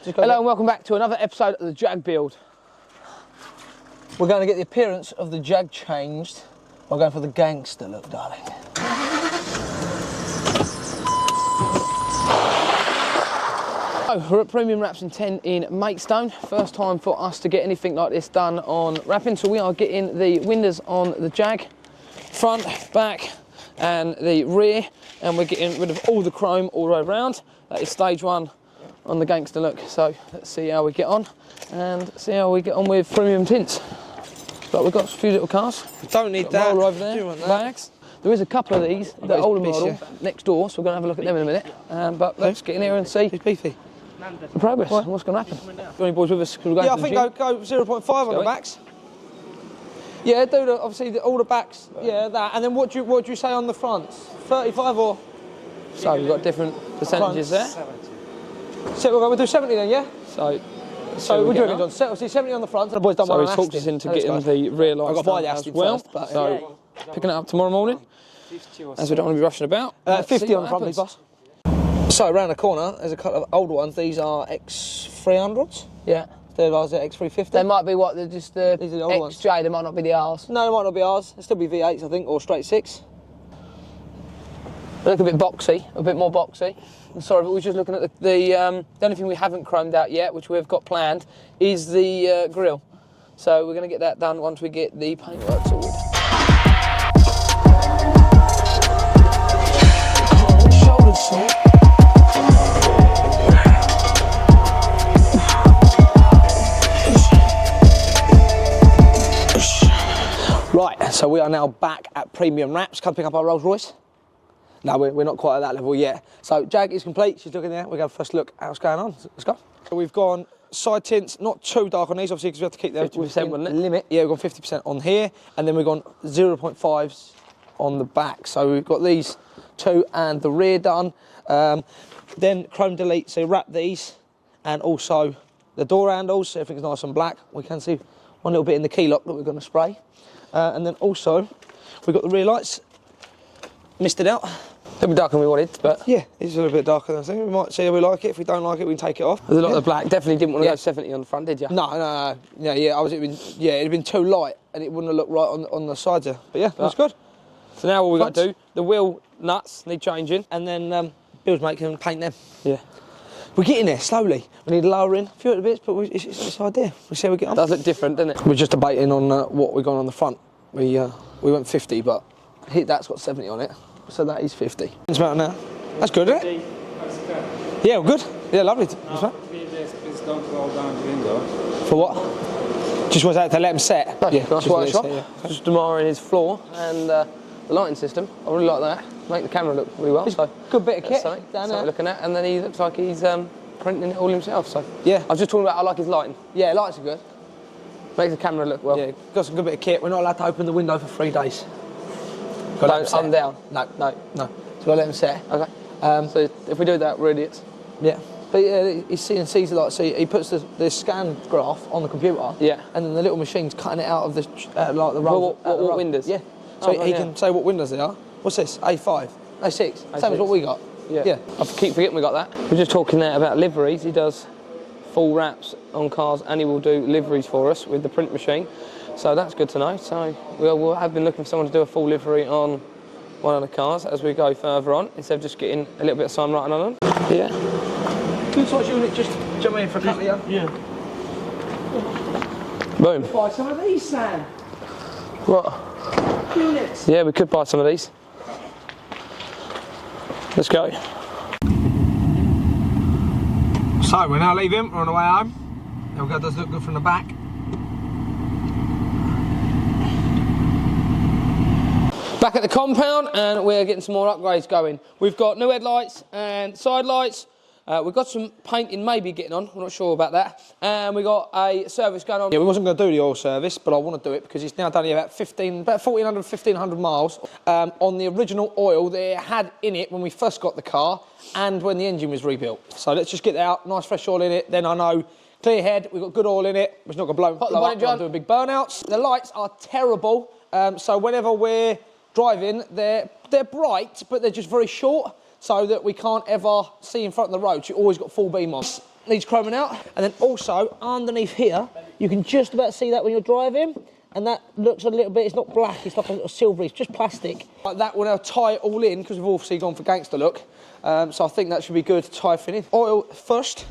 Hello and welcome back to another episode of the Jag build. We're going to get the appearance of the Jag changed by going for the gangster look, darling. So, we're at Premium Wraps and Tint in Maidstone. First time for us to get anything like this done on wrapping, so we are getting the windows on the Jag, front, back and the rear, and we're getting rid of all the chrome all the way around. That is stage one on the gangster look, so let's see how we get on and see how we get on with premium tints. But we've got a few little cars. Don't need that. Roller over there, bags. There is a couple of these, the older model, next door, so we're going to have a look at them in a minute. But let's get in here and see beefy. The progress and what's going to happen. Got any boys with us? Yeah, I think go 0.5 on the backs. Yeah, do obviously all the backs. Yeah, that. And then what do you say on the fronts? 35 or? So we've got different percentages there. 70. So we'll do 70 then, yeah. So we're doing it on 70 on the front. The boys don't want to. So he talked us into getting the rear lights done as well. So picking it up tomorrow morning, as we don't want to be rushing about. 50 on the front, please, boss. So around the corner, there's a couple of older ones. These are X300s. Yeah. They're X350. They might be what? They're just the These are the old XJ. They might not be the R's. No, they might not be ours. They'll still be V8s, I think, or straight six. They look a bit boxy, a bit more boxy. I'm sorry, but we're just looking at the only thing we haven't chromed out yet, which we've got planned, is the grille. So we're going to get that done once we get the paintwork sorted. Right, so we are now back at Premium Wraps. Come pick up our Rolls Royce. No, we're not quite at that level yet. So Jag is complete, she's looking there. We're going to first look at what's going on. Let's go. So we've gone side tints, not too dark on these, obviously, because we have to keep them 50% wasn't it? Limit. Yeah, we've gone 50% on here, and then we've gone 0.5s on the back. So we've got these two and the rear done. Then chrome delete, so wrap these, and also the door handles, so everything's nice and black. We can see one little bit in the key lock that we're going to spray. And then also, we've got the rear lights misted out. A bit darker than we wanted, but yeah, it's a little bit darker than I think. We might see how we like it. If we don't like it, we can take it off. There's a lot of the black. Definitely didn't want to go 70 on the front, did you? No. Yeah, it'd been too light, and it wouldn't have looked right on the sides there. But yeah, that's good. So now all we've got to do, the wheel nuts need changing, and then Bill's making paint them. Yeah. We're getting there slowly. We need lowering a few other bits, but it's this idea. We'll see how we get on. It does look different, doesn't it? We're just debating on what we've gone on the front. We went 50, but that's got 70 on it, so that is 50. It's about now. That's good, isn't it? Yeah, we're good. Yeah, lovely. It's going to roll down the window. For what? Just was out to let him set. Yeah, nice workshop. Yeah. Just admiring his floor and the lighting system. I really like that. Make the camera look really well. So good bit of kit. Something we're looking at, and then he looks like he's printing it all himself. So yeah, I was just talking about I like his lighting. Yeah, lights are good. Makes the camera look well. Yeah, got some good bit of kit. We're not allowed to open the window for 3 days. Don't up and down. No. So we'll let him set. Okay. So if we do that, we're idiots. Yeah. But he's sees a lot. So he puts the scan graph on the computer. Yeah. And then the little machine's cutting it out of the like the roll. What windows? Yeah. So he can say what windows they are. What's this? A5, A6. Same as what we got. Yeah. I keep forgetting we got that. We're just talking there about liveries. He does full wraps on cars, and he will do liveries for us with the print machine. So that's good to know. So we'll have been looking for someone to do a full livery on one of the cars as we go further on, instead of just getting a little bit of sun writing on them. Yeah. Good size unit, just jump in for a couple of you. Yeah. Boom. Buy some of these, Sam. What? Units. Yeah, we could buy some of these. Let's go. So we're now leaving, we're on the way home. There we go, does look good from the back. Back at the compound, and we're getting some more upgrades going. We've got new headlights and side lights. We've got some painting maybe getting on, we're not sure about that. And we've got a service going on. Yeah, we wasn't going to do the oil service, but I want to do it because it's now done about 1,400, 1,500 miles on the original oil that it had in it when we first got the car and when the engine was rebuilt. So let's just get that out, nice fresh oil in it, then I know, clear head, we've got good oil in it, it's not going to blow up, I'm doing big burnouts. The lights are terrible, so whenever we're driving, they're bright, but they're just very short, so that we can't ever see in front of the road. So you always got full beam on. needs chroming out. And then also, underneath here, you can just about see that when you're driving. And that looks a little bit, it's not black, it's like a little silvery, it's just plastic. Like that will now tie it all in, because we've obviously gone for gangster look. So I think that should be good to tie everything in. Oil first.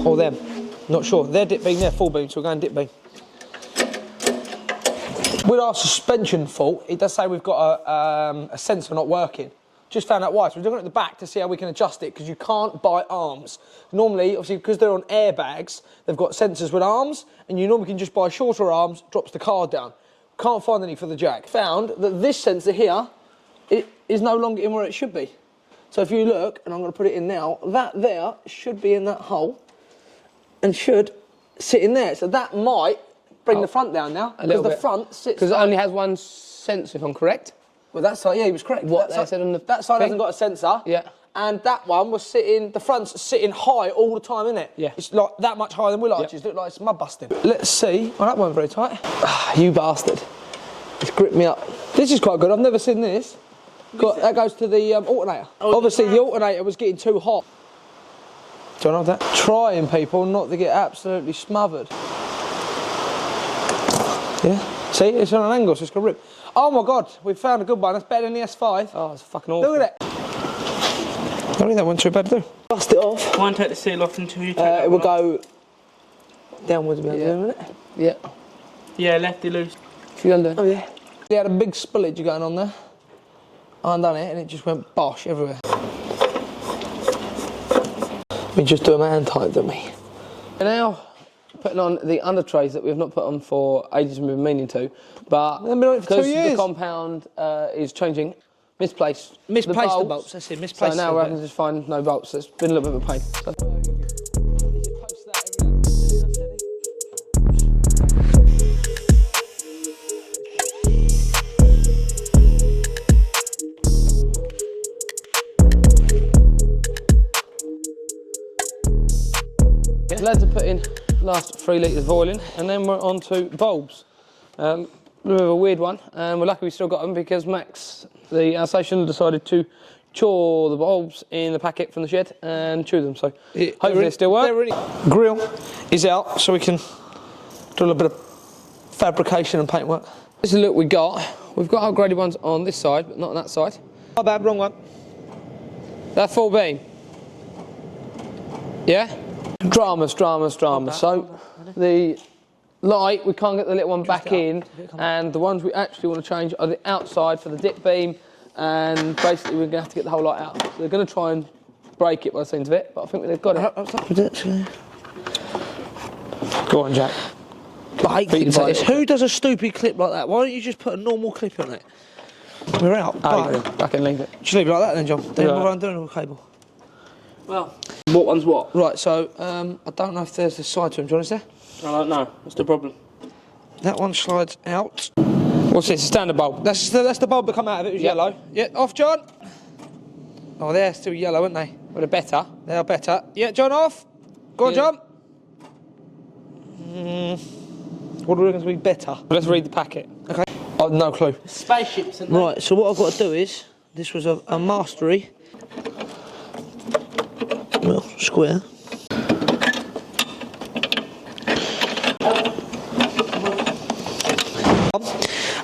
Or them, not sure. They're dip beam, they're full beam, so we're going dip beam. With our suspension fault, it does say we've got a sensor not working. Just found out why. So we're looking at the back to see how we can adjust it, because you can't buy arms. Normally, obviously, because they're on airbags, they've got sensors with arms, and you normally can just buy shorter arms, drops the car down. Can't find any for the Jag. Found that this sensor here, it is no longer in where it should be. So if you look, and I'm going to put it in now, that there should be in that hole, and should sit in there. So that might bring the front down now, because the front sits... Because it only has one sensor, if I'm correct. Well, that side, yeah, he was correct. What they said on the that side thing? hasn't got a sensor. Yeah. And that one was sitting, the front's sitting high all the time, isn't it? Yeah. It's like that much higher than wheel arches. Look like it's mud busting. Let's see. Oh, that wasn't very tight. You bastard. It's gripped me up. This is quite good. I've never seen this. That goes to the alternator. Obviously, the alternator was getting too hot. Do you know that? Trying, people, not to get absolutely smothered. Yeah. See, it's on an angle, so it's going to rip. Oh my God, we found a good one. That's better than the S5. Oh, it's fucking awful. Look at it. I don't think that went too bad to do. Bust it off. Try and take the seal off until you take that it will one off. go downwards a bit, isn't it? Yeah. Yeah, lefty loose. If you undo. Oh yeah. They had a big spillage going on there. I undone it and it just went bosh everywhere. We just do a man tight, don't we? And now, putting on the under trays that we've not put on for ages and we've been meaning to, but They've been on it for 2 because years. the compound is changing, misplaced Misplaced the bolts, that's it, misplaced So now the we're having to just find no bolts. It's been a little bit of a pain. So. Lads are putting last 3 litres of oil in, and then we're on to bulbs. A little bit of a weird one, and we're lucky we still got them because Max, our station, decided to chaw the bulbs in the packet from the shed and chew them. So hopefully they still work. Grill is out, so we can do a little bit of fabrication and paintwork. This is the look we got. We've got upgraded ones on this side, but not on that side. My bad, wrong one. That's full beam. Yeah? Dramas. So the light, we can't get the little one back in, and the ones we actually want to change are the outside for the dip beam, and basically we're going to have to get the whole light out. So they're going to try and break it by the seams of it, but I think they've got it. Go on, Jack. I hate clips like this. Who does a stupid clip like that? Why don't you just put a normal clip on it? We're out. I can leave it. Just leave it like that then, John. Then Yeah. we're undoing a cable. Well, what one's what? Right, so I don't know if there's a side to him. John, is there? I don't know. What's the problem? That one slides out. What's this? A standard bulb? That's the bulb that come out of it. It was yellow. Yeah, off, John. Oh, they're still yellow, aren't they? Well, they're better. They are better. Yeah, John, off. Go on, Yeah. John. What do we reckon to be better? Let's read the packet. Okay. I've no clue. Spaceships, isn't Right, so what I've got to do is, this was a mastery. Well, square.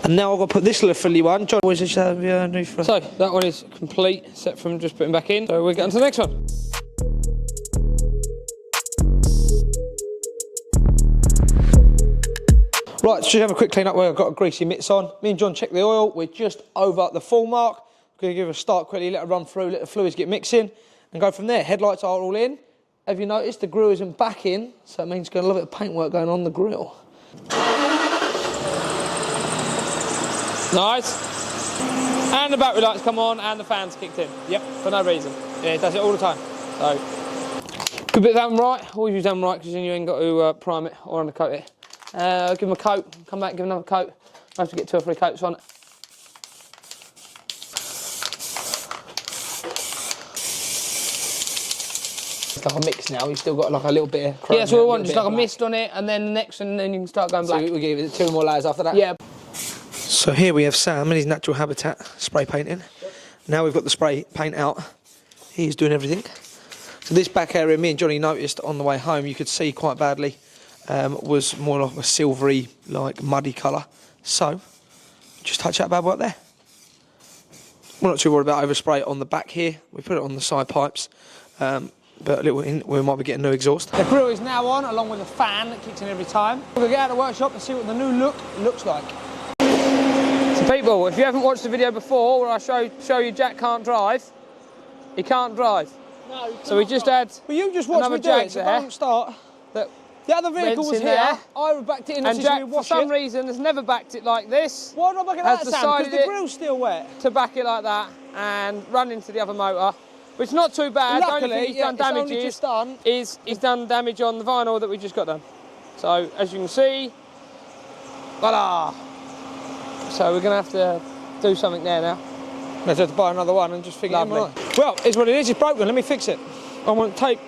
And now I've got to put this little frilly one. John, always just have new for. So that one is complete, except from just putting back in. So we're getting to the next one. Right, so just have a quick clean up where I've got a greasy mitts on. Me and John check the oil. We're just over the full mark. We're going to give it a start quickly, let it run through, let the fluids get mixing, and go from there. Headlights are all in. Have you noticed the grill isn't back in? So it means there's got a little bit of paintwork going on the grill. Nice. And the battery lights come on and the fans kicked in. Yep, for no reason. Yeah, it does it all the time. So, good bit of them right. Always use them right because then you ain't got to prime it or undercoat it. Give them a coat, come back, give another coat. I have to get 2 or 3 coats on. It's like a mix now. You've still got like a little bit of chrome. Yeah, so we want just like a mist on it, and then the next, and then you can start going black. So we give it 2 more layers after that? Yeah. So here we have Sam in his natural habitat, spray painting. Now we've got the spray paint out. He's doing everything. So this back area, me and Johnny noticed on the way home, you could see quite badly, was more like a silvery, like muddy colour. So, just touch that bad boy up there. We're not too worried about overspray on the back here. We put it on the side pipes, but a little we might be getting new exhaust. The grill is now on, along with the fan that kicks in every time. We're going to get out of the workshop and see what the new look looks like. So people, if you haven't watched the video before where I show you Jack can't drive, he can't drive. No, so we just had Well, you just watched me do it, so don't start. That the other vehicle was in here. there. I backed it in and Jack, for some it. reason, has never backed it like this. Why not back it Has like that, Sam? decided Because the grill's still wet. To back it like that and run into the other motor, which is not too bad. Luckily, the only thing he's done damage is he's done damage on the vinyl that we just got done. So as you can see, voila. So we're going to have to do something there now. Let's have to buy another one and just figure it out. Well, it's what it is. It's broken. Let me fix it. I want tape.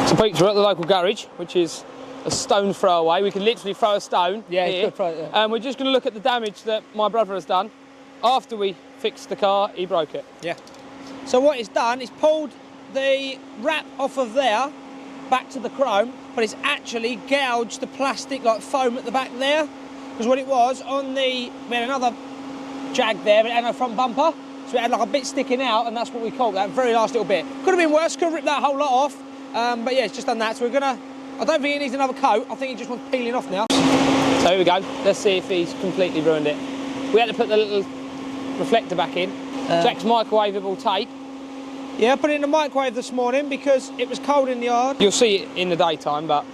So Pete's, we're at the local garage, which is a stone throw away. We can literally throw a stone here. Good throw it, yeah. And we're just going to look at the damage that my brother has done. After we fixed the car, he broke it. Yeah. So what it's done is pulled the wrap off of there back to the chrome, but it's actually gouged the plastic like foam at the back there. Because what it was, we had another Jag there, but it had no front bumper. So it had like a bit sticking out, and that's what we caught, that very last little bit. Could have been worse, could have ripped that whole lot off. But yeah, it's just done that. So I don't think it needs another coat. I think it just wants peeling off now. So here we go. Let's see if he's completely ruined it. We had to put the little reflector back in. Jack's microwavable tape. Yeah, I put it in the microwave this morning because it was cold in the yard. You'll see it in the daytime, but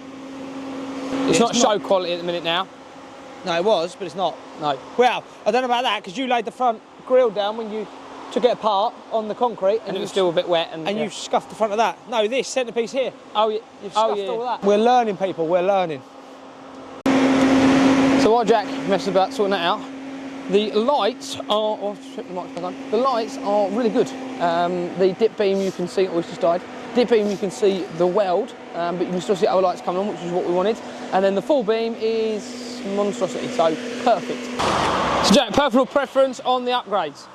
it's not show quality at the minute now. No, it was, but it's not. No. Well, I don't know about that, because you laid the front grille down when you took it apart on the concrete. And it was still a bit wet. And you scuffed the front of that. No, this centrepiece here. Oh, yeah. You've scuffed all that. We're learning, people, we're learning. So while Jack messes about sorting that out, the lights are, the lights are really good. The dip beam you can see, oh, it's just died. Dip beam you can see the weld, but you can still see other lights coming on, which is what we wanted. And then the full beam is monstrosity, so perfect. So Jack, personal preference on the upgrades?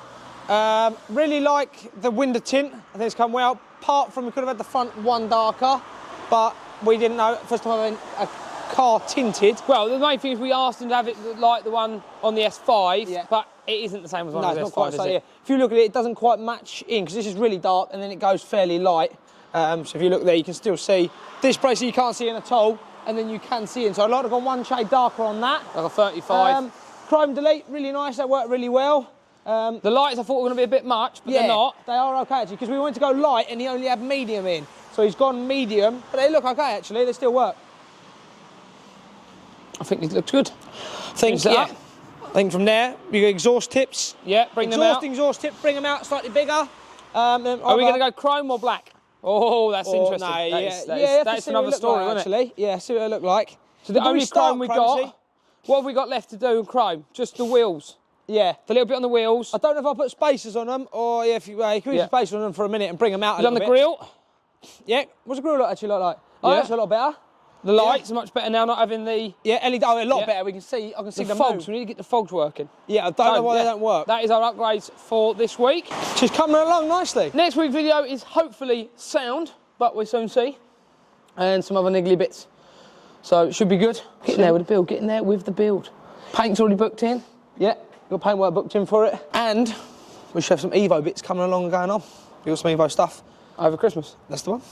Really like the window tint. I think it's come well. Apart from we could have had the front one darker, but we didn't know. First time I've had a car tinted. Well, the main thing is we asked them to have it like the one on the S5, yeah. But it isn't the same as one no, on the it's S5, not quite so, yeah. If you look at it, it doesn't quite match in, because this is really dark and then it goes fairly light. So if you look there, you can still see this place you can't see in at all, and then you can see in. So I'd like to go one shade darker on that. Like a 35. Chrome delete, really nice. That worked really well. The lights I thought were going to be a bit much, but they're not. They are okay actually, because we wanted to go light and he only had medium in. So he's gone medium, but they look okay actually. They still work. I think it looks good. I think from there, you got exhaust tips. Yeah, bring them out. Exhaust tip, bring them out slightly bigger. Are we going to go chrome or black? Oh, that's interesting. No, that's another story, isn't it? Actually, yeah, see what they look like. So the only chrome we got, what have we got left to do in chrome? Just the wheels. Yeah. The little bit on the wheels. I don't know if I'll put spacers on them, or if you can put spacers on them for a minute and bring them out a little bit. On the grill? Yeah. What's the grill actually look like? Oh, that's a lot better. The lights are much better now, not having the... Yeah, LED, a lot better. We can see, I can see the fogs. We need to get the fogs working. Yeah, I don't know why they don't work. That is our upgrades for this week. She's coming along nicely. Next week's video is hopefully sound, but we'll soon see. And some other niggly bits. So it should be good. Getting there with the build, getting there with the build. Paint's already booked in. Yeah, got paintwork booked in for it. And we should have some Evo bits coming along and going on. We got some Evo stuff. Over Christmas. That's the one.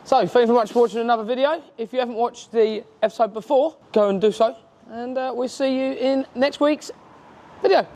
So, thank you very much for watching another video. If you haven't watched the episode before, go and do so. And we'll see you in next week's video.